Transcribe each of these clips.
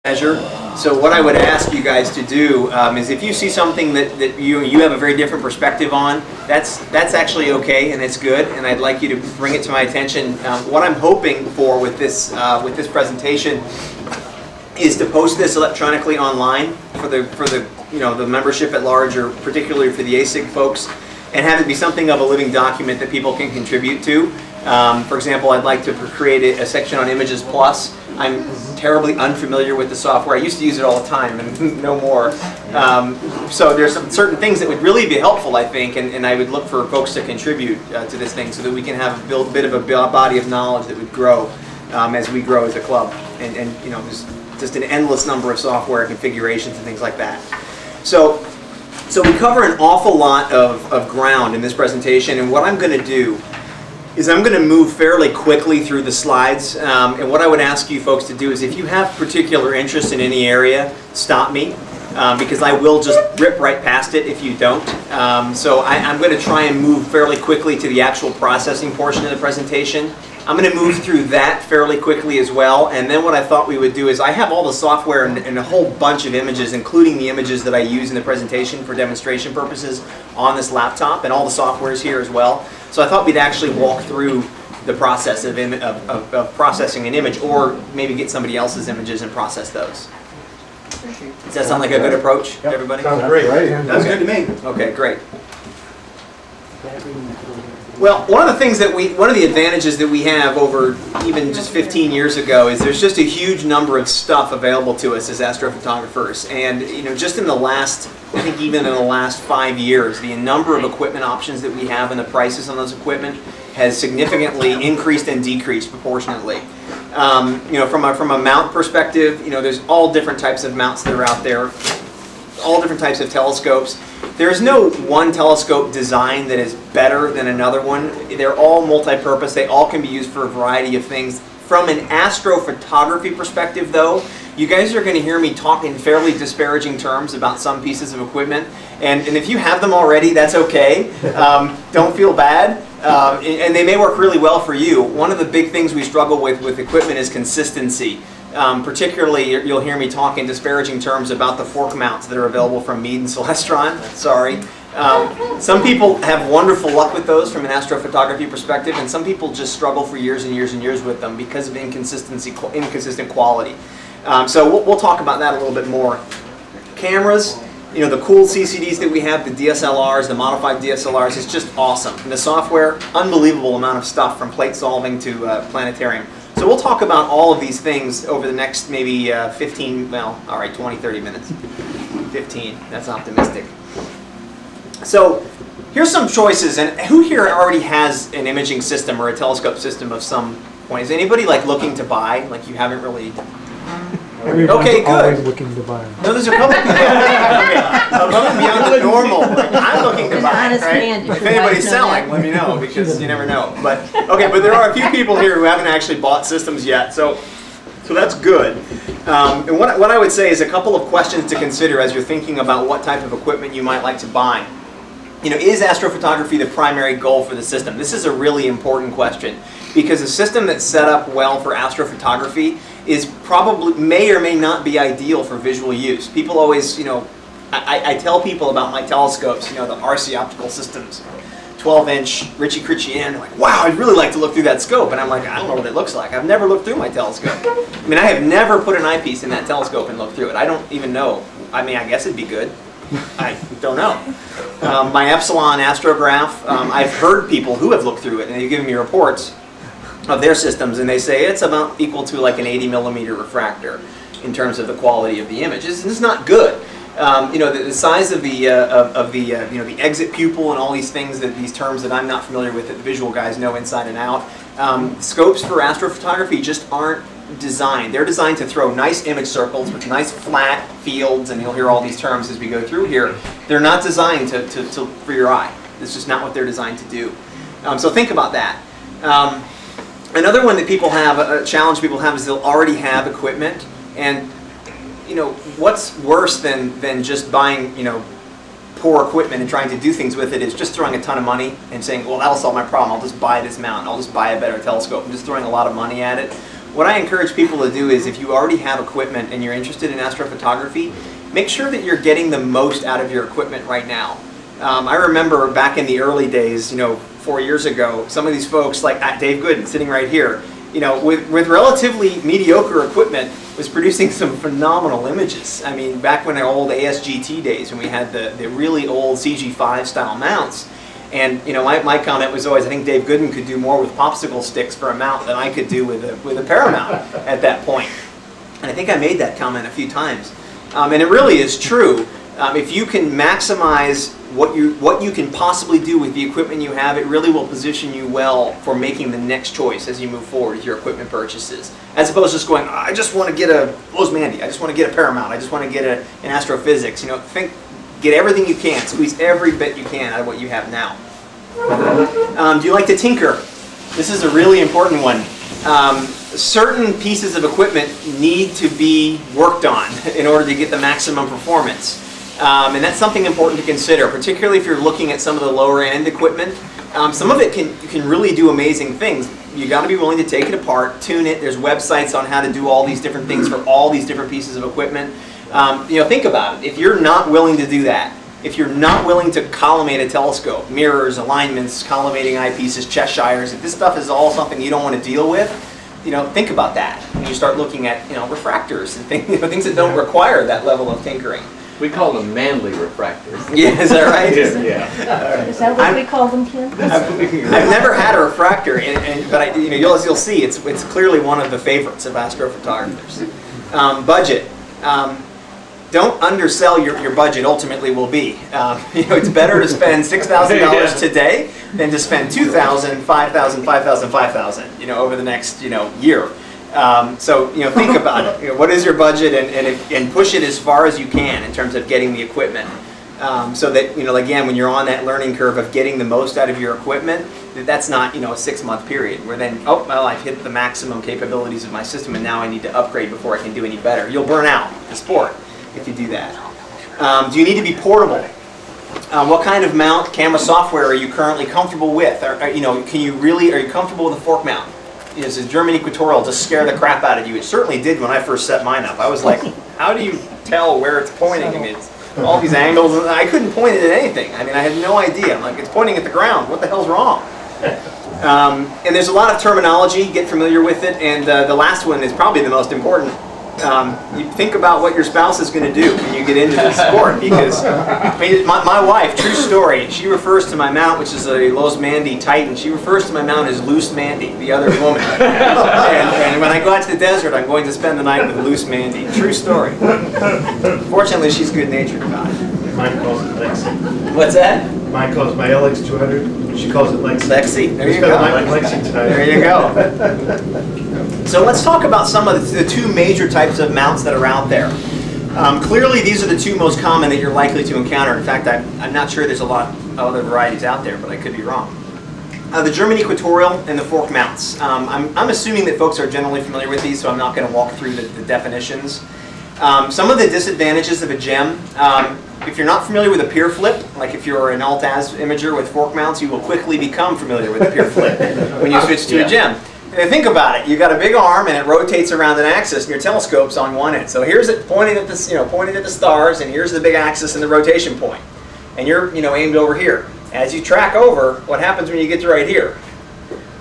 measure. So what I would ask you guys to do is if you see something that you have a very different perspective on, that's actually okay and it's good, and I'd like you to bring it to my attention. What I'm hoping for with this presentation is to post this electronically online for the membership at large, or particularly for the ASIG folks, and have it be something of a living document that people can contribute to. For example, I'd like to create a section on Images Plus. I'm terribly unfamiliar with the software. I used to use it all the time, and no more. So there's some certain things that would really be helpful, I think, and I would look for folks to contribute to this thing so that we can have a bit of a body of knowledge that would grow as we grow as a club. And there's just an endless number of software configurations and things like that. So we cover an awful lot of ground in this presentation, and what I'm going to do is I'm going to move fairly quickly through the slides, and what I would ask you folks to do is if you have particular interest in any area, stop me, because I will just rip right past it if you don't. So I'm going to try and move fairly quickly to the actual processing portion of the presentation. I'm going to move through that fairly quickly as well, and then what I thought we would do is I have all the software and a whole bunch of images, including the images that I use in the presentation for demonstration purposes on this laptop, and all the software is here as well. So I thought we'd actually walk through the process of processing an image, or maybe get somebody else's images and process those. Does that sound like a good approach to everybody? Sounds great. Sounds good to me. Okay, great. Well, one of the advantages that we have over even just 15 years ago is there's just a huge number of stuff available to us as astrophotographers, and just in the last, I think even in the last 5 years, the number of equipment options that we have and the prices on those equipment has significantly increased and decreased proportionately. From a mount perspective, there's all different types of mounts that are out there, all different types of telescopes. There's no one telescope design that is better than another one. They're all multi-purpose. They all can be used for a variety of things. From an astrophotography perspective, though, you guys are going to hear me talk in fairly disparaging terms about some pieces of equipment. And if you have them already, that's okay. Don't feel bad. And they may work really well for you. One of the big things we struggle with equipment is consistency. Particularly, you'll hear me talk in disparaging terms about the fork mounts that are available from Meade and Celestron. Sorry. Some people have wonderful luck with those from an astrophotography perspective, and some people just struggle for years and years and years with them because of inconsistent quality. So we'll talk about that a little bit more. Cameras, the cool CCDs that we have, the DSLRs, the modified DSLRs, it's just awesome. And the software, unbelievable amount of stuff from plate solving to planetarium. So we'll talk about all of these things over the next maybe 20, 30 minutes. 15, that's optimistic. So here's some choices, and who here already has an imaging system or a telescope system of some point? Is anybody looking to buy? Like you haven't really... Okay, good. Always looking to buy. No, there's a couple people. Above and beyond the normal. I'm looking to buy. Right? If anybody's selling, let me know, because you never know. But there are a few people here who haven't actually bought systems yet, so that's good. And what I would say is a couple of questions to consider as you're thinking about what type of equipment you might like to buy. Is astrophotography the primary goal for the system? This is a really important question, because a system that's set up well for astrophotography is probably, may or may not be ideal for visual use. People always, I tell people about my telescopes, the RC optical systems, 12-inch Ritchie Critchian, like, wow, I'd really like to look through that scope. And I'm like, I don't know what it looks like. I've never looked through my telescope. I mean, I have never put an eyepiece in that telescope and looked through it. I don't even know. I mean, I guess it'd be good. I don't know. My Epsilon astrograph, I've heard people who have looked through it, and they've given me reports of their systems, and they say it's about equal to like an 80mm refractor in terms of the quality of the image. It's not good. The size of the exit pupil and all these things, these terms that I'm not familiar with that the visual guys know inside and out. Scopes for astrophotography just aren't designed. They're designed to throw nice image circles with nice flat fields, and you'll hear all these terms as we go through here. They're not designed for your eye. It's just not what they're designed to do. So think about that. Another one that people have, a challenge people have, is they'll already have equipment, and what's worse than just buying poor equipment and trying to do things with it is just throwing a ton of money and saying, well, that'll solve my problem. I'll just buy this mount. I'll just buy a better telescope. I'm just throwing a lot of money at it. what I encourage people to do is if you already have equipment and you're interested in astrophotography, make sure that you're getting the most out of your equipment right now. I remember back in the early days, 4 years ago, some of these folks like Dave Gooden sitting right here, with relatively mediocre equipment, was producing some phenomenal images. I mean, back when the old ASGT days, when we had the really old CG5 style mounts, and my comment was always, I think Dave Gooden could do more with popsicle sticks for a mount than I could do with a Paramount at that point. And I think I made that comment a few times. And it really is true. If you can maximize what you can possibly do with the equipment you have, it really will position you well for making the next choice as you move forward with your equipment purchases. As opposed to just going, I just want to get a Lowe's Mandy, I just want to get a Paramount, I just want to get an Astrophysics. Get everything you can, squeeze every bit you can out of what you have now. Do you like to tinker? This is a really important one. Certain pieces of equipment need to be worked on in order to get the maximum performance. And that's something important to consider, particularly if you're looking at some of the lower end equipment. Some of it can really do amazing things. You got to be willing to take it apart, tune it. There's websites on how to do all these different things for all these different pieces of equipment. Think about it. If you're not willing to do that, if you're not willing to collimate a telescope, mirrors, alignments, collimating eyepieces, Cheshires, if this stuff is all something you don't want to deal with, think about that when you start looking at refractors and things that don't require that level of tinkering. We call them manly refractors. Yeah, is that right? Yeah. Is that what we call them, Ken? I've never had a refractor, but you'll see it's clearly one of the favorites of astrophotographers. Budget. Don't undersell your budget ultimately will be. It's better to spend $6,000 today than to spend $2,000, $5,000, $5,000, $5,000, over the next, year. So, think about it. What is your budget and push it as far as you can in terms of getting the equipment. So that, again, when you're on that learning curve of getting the most out of your equipment, that's not, a 6-month period where then, oh, well, I've hit the maximum capabilities of my system and now I need to upgrade before I can do any better. You'll burn out the sport if you do that. Do you need to be portable? What kind of mount, camera software are you currently comfortable with? Are you comfortable with a fork mount? Does the German equatorial just scare the crap out of you? It certainly did when I first set mine up. I was like, how do you tell where it's pointing? I mean, it's all these angles, and I couldn't point it at anything. I mean, I had no idea. I'm like, it's pointing at the ground. What the hell's wrong? And there's a lot of terminology. Get familiar with it. And the last one is probably the most important. You think about what your spouse is going to do when you get into this sport, because my wife, true story, she refers to my mount, which is a Lowe's Mandy Titan, she refers to my mount as Loose Mandy, the other woman. and when I go out to the desert, I'm going to spend the night with Loose Mandy. True story. Fortunately, she's good-natured about it. Mine calls it Lexi. What's that? Mine calls my LX200. She calls it Lexi. Lexi. There you go. Lexi tonight. There you go. So let's talk about some of the two major types of mounts that are out there. Clearly, these are the two most common that you're likely to encounter. In fact, I'm not sure there's a lot of other varieties out there, but I could be wrong. The German equatorial and the fork mounts. I'm assuming that folks are generally familiar with these, so I'm not going to walk through the definitions. Some of the disadvantages of a gem. If you're not familiar with a pier flip, like if you're an alt-az imager with fork mounts, you will quickly become familiar with a pier flip when you switch to a gem. And think about it. You've got a big arm and it rotates around an axis, and your telescope's on one end. So here's it pointing at the stars, and here's the big axis and the rotation point. And you're aimed over here. As you track over, what happens when you get to right here?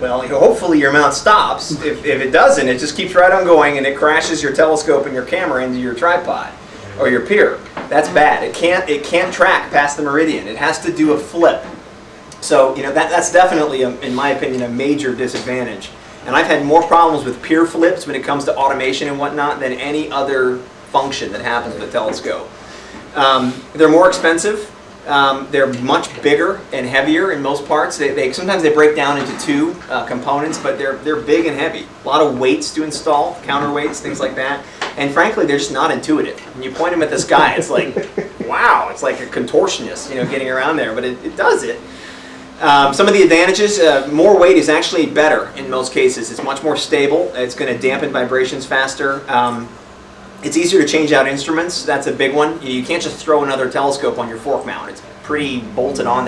Well, hopefully your mount stops. If it doesn't, it just keeps right on going, and it crashes your telescope and your camera into your tripod or your pier. That's bad. It can't track past the meridian. It has to do a flip. So that's definitely, in my opinion, a major disadvantage. And I've had more problems with pier flips when it comes to automation and whatnot than any other function that happens with a telescope. They're more expensive. They're much bigger and heavier in most parts. Sometimes they break down into two components, but they're big and heavy. A lot of weights to install, counterweights, things like that. And frankly, they're just not intuitive. When you point them at the sky, it's like, wow, it's like a contortionist, getting around there, but it does it. Some of the advantages, more weight is actually better in most cases. It's much more stable. It's going to dampen vibrations faster. It's easier to change out instruments. That's a big one. You can't just throw another telescope on your fork mount. It's pretty bolted on.